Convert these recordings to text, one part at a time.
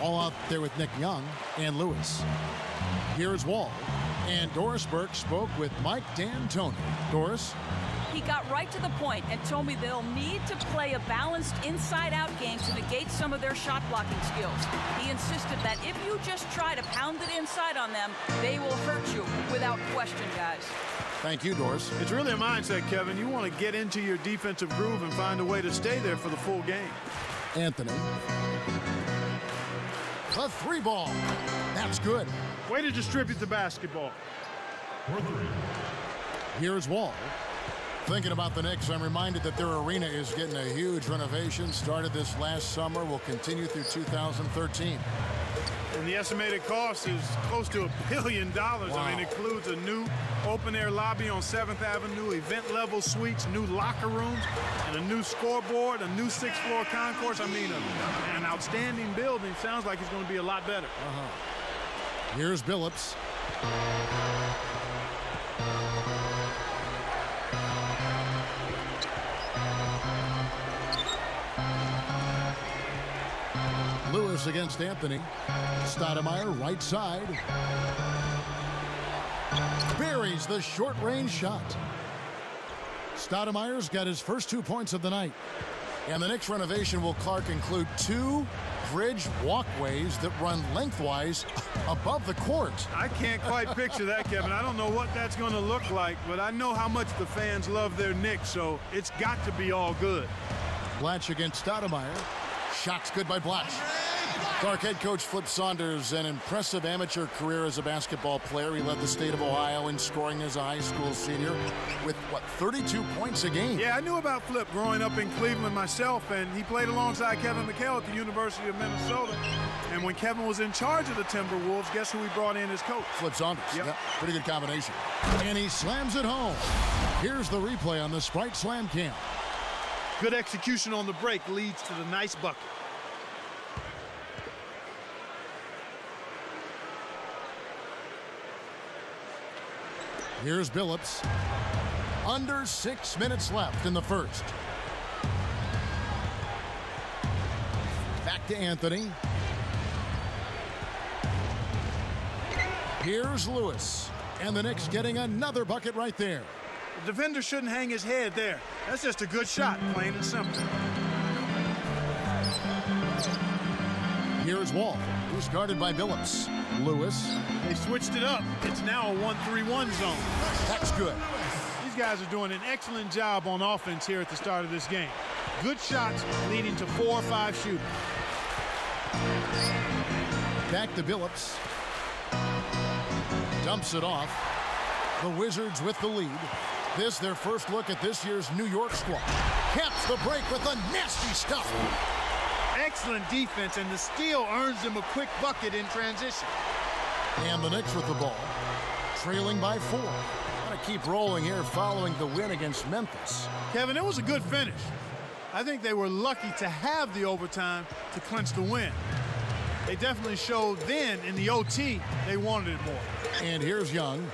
All out there with Nick Young and Lewis. Here's Wall. And Doris Burke spoke with Mike D'Antoni. Doris? He got right to the point and told me they'll need to play a balanced inside-out game to negate some of their shot-blocking skills. He insisted that if you just try to pound it inside on them, they will hurt you without question, guys. Thank you, Doris. It's really a mindset, Kevin. You want to get into your defensive groove and find a way to stay there for the full game. Anthony. The three ball. That's good. Way to distribute the basketball. Here's Wall. Thinking about the Knicks, I'm reminded that their arena is getting a huge renovation. Started this last summer, will continue through 2013. And the estimated cost is close to $1 billion. Wow. I mean, it includes a new open-air lobby on 7th Avenue, event-level suites, new locker rooms, and a new scoreboard, a new sixth-floor concourse. I mean, an outstanding building. Sounds like it's going to be a lot better. Here's Billups. Lewis against Anthony. Stoudemire right side. Buries the short-range shot. Stoudemire's got his first 2 points of the night. And the Knicks renovation will, Clark, include 2 bridge walkways that run lengthwise above the court. I can't quite picture that, Kevin. I don't know what that's going to look like, but I know how much the fans love their Knicks, so it's got to be all good. Blatch against Stoudemire. Shots good by Blatch. Clark head coach Flip Saunders, an impressive amateur career as a basketball player. He led the state of Ohio in scoring as a high school senior with, 32 points a game. Yeah, I knew about Flip growing up in Cleveland myself, and he played alongside Kevin McHale at the University of Minnesota. And when Kevin was in charge of the Timberwolves, guess who he brought in as coach? Flip Saunders. Yep. Yeah, pretty good combination. And he slams it home. Here's the replay on the Sprite Slam Cam. Good execution on the break leads to the nice bucket. Here's Billups. Under 6 minutes left in the first. Back to Anthony. Here's Lewis. And the Knicks getting another bucket right there. The defender shouldn't hang his head there. That's just a good shot, plain and simple. Here's Wall, who's guarded by Billups. Lewis. They switched it up. It's now a 1-3-1 zone. That's good. These guys are doing an excellent job on offense here at the start of this game. Good shots leading to 4 or 5 shooting. Back to Billups. Dumps it off. The Wizards with the lead. This their first look at this year's New York squad. Caps the break with the nasty stuff. Excellent defense, and the steal earns them a quick bucket in transition. And the Knicks with the ball, trailing by 4. Got to keep rolling here following the win against Memphis. Kevin, it was a good finish. I think they were lucky to have the overtime to clinch the win. They definitely showed then in the OT they wanted it more. And here's Young.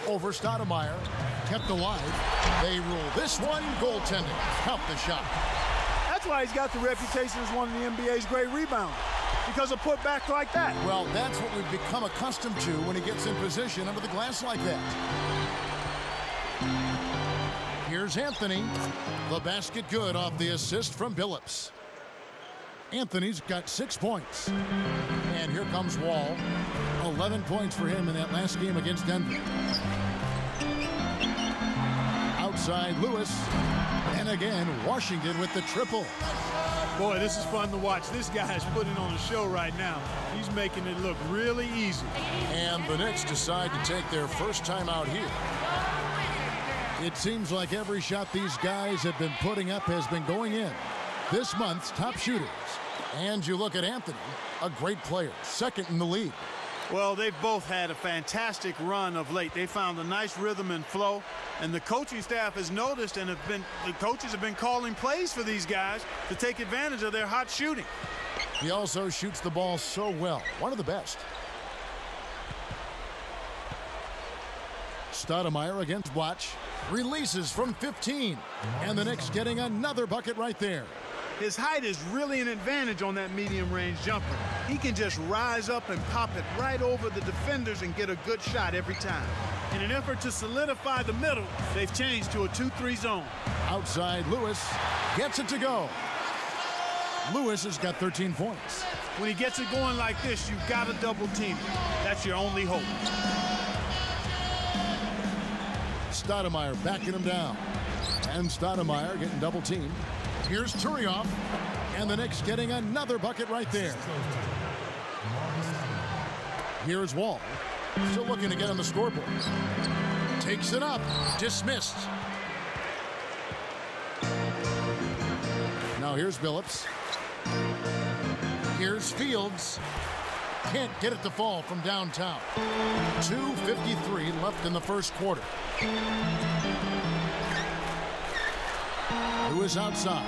Over Stoudemire, kept alive. They rule this one, goaltending. Count the shot. That's why he's got the reputation as one of the NBA's great rebounders, because of putbacks like that. Well, that's what we've become accustomed to when he gets in position under the glass like that. Here's Anthony. The basket good off the assist from Billups. Anthony's got 6 points. And here comes Wall. 11 points for him in that last game against Denver. Outside Lewis. And again, Washington with the triple. Boy, this is fun to watch. This guy is putting on a show right now. He's making it look really easy. And the Knicks decide to take their first time out here. It seems like every shot these guys have been putting up has been going in. This month's top shooters. And you look at Anthony, a great player, second in the league. Well, they've both had a fantastic run of late. They found a nice rhythm and flow, and the coaching staff has noticed, and the coaches have been calling plays for these guys to take advantage of their hot shooting. He also shoots the ball so well, one of the best. Stoudemire against Blatch. Releases from 15. And the Knicks getting another bucket right there. His height is really an advantage on that medium-range jumper. He can just rise up and pop it right over the defenders and get a good shot every time. In an effort to solidify the middle, they've changed to a 2-3 zone. Outside, Lewis gets it to go. Lewis has got 13 points. When he gets it going like this, you've got to double team him. That's your only hope. Stoudemire backing him down. And Stoudemire getting double teamed. Here's Turioff. And the Knicks getting another bucket right there. Here's Wall. Still looking to get on the scoreboard. Takes it up. Dismissed. Now here's Billups. Here's Fields. Can't get it to fall from downtown. 2:53 left in the first quarter. Lewis outside.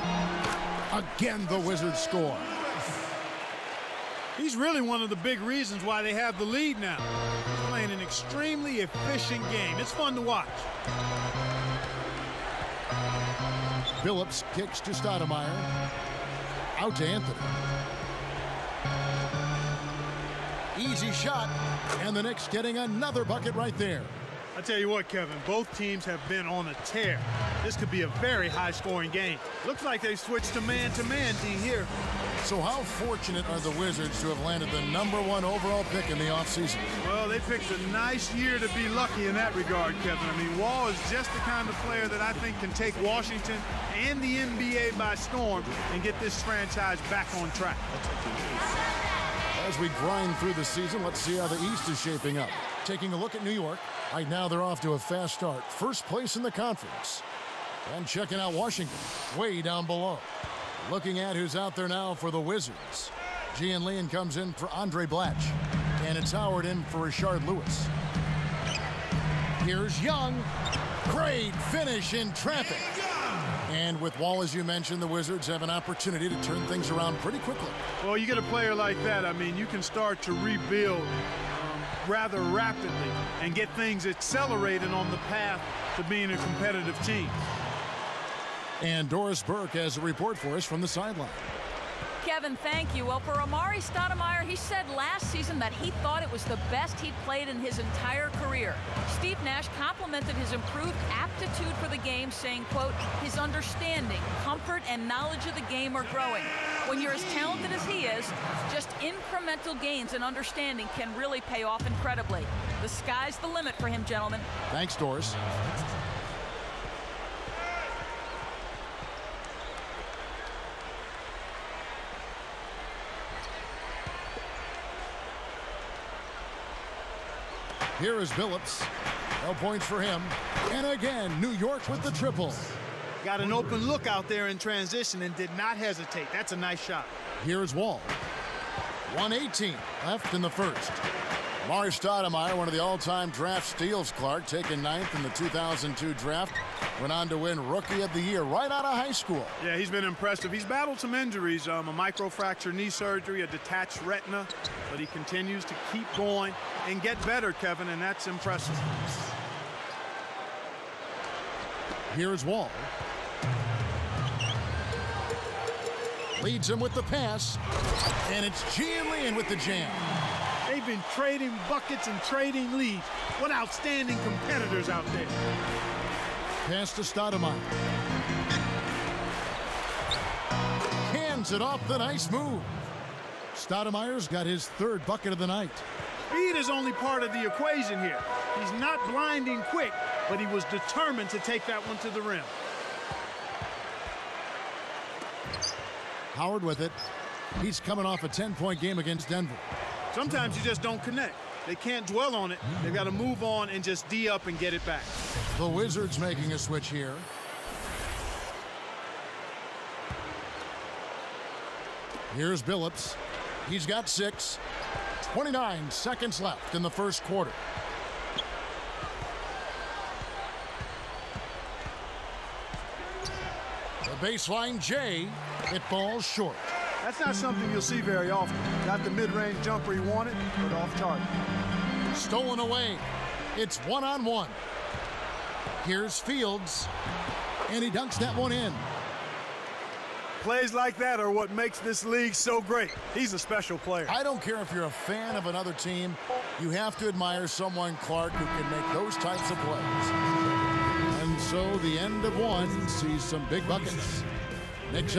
Again, the Wizards score. He's really one of the big reasons why they have the lead now. He's playing an extremely efficient game. It's fun to watch. Billups kicks to Stoudemire. Out to Anthony. Easy shot. And the Knicks getting another bucket right there. I tell you what, Kevin, both teams have been on a tear. This could be a very high-scoring game. Looks like they switched to man-to-man D here. So how fortunate are the Wizards to have landed the #1 overall pick in the offseason? Well, they picked a nice year to be lucky in that regard, Kevin. I mean, Wall is just the kind of player that I think can take Washington and the NBA by storm and get this franchise back on track. As we grind through the season, let's see how the East is shaping up. Taking a look at New York. Right now, they're off to a fast start. First place in the conference. And checking out Washington, way down below. Looking at who's out there now for the Wizards. Gian Leon comes in for Andre Blatch. And it's Howard in for Rashard Lewis. Here's Young. Great finish in traffic. And with Wall, as you mentioned, the Wizards have an opportunity to turn things around pretty quickly. Well, you get a player like that, I mean, you can start to rebuild rather rapidly and get things accelerated on the path to being a competitive team. And Doris Burke has a report for us from the sideline. Kevin, thank you. Well, for Amari Stoudemire, he said last season that he thought it was the best he'd played in his entire career. Steve Nash complimented his improved aptitude for the game, saying, quote, his understanding, comfort, and knowledge of the game are growing. When you're as talented as he is, just incremental gains and understanding can really pay off incredibly. The sky's the limit for him, gentlemen. Thanks, Doris. Here is Billups. No points for him. And again, New York with the triple. Got an open look out there in transition and did not hesitate. That's a nice shot. Here's Wall. 1:18 left in the first. Amari Stoudemire, one of the all-time draft steals, Clark, taken 9th in the 2002 draft. Went on to win Rookie of the Year right out of high school. Yeah, he's been impressive. He's battled some injuries, a microfracture knee surgery, a detached retina, but he continues to keep going and get better, Kevin, and that's impressive. Here's Wall. Leads him with the pass, and it's Gian Leon with the jam. They've been trading buckets and trading leads. What outstanding competitors out there. Pass to Stoudemire. Hands it off the nice move. Stoudemire's got his 3rd bucket of the night. Speed is only part of the equation here. He's not blinding quick, but he was determined to take that one to the rim. Howard with it. He's coming off a 10-point game against Denver. Sometimes you just don't connect. They can't dwell on it. They've got to move on and just D up and get it back. The Wizards making a switch here. Here's Billups. He's got 6. 29 seconds left in the first quarter. The baseline J. It falls short. That's not something you'll see very often. Got the mid-range jumper he wanted, but off target. Stolen away. It's 1-on-1. Here's Fields, and he dunks that one in. Plays like that are what makes this league so great. He's a special player. I don't care if you're a fan of another team. You have to admire someone, Clark, who can make those types of plays. And so the end of one sees some big buckets. Knicks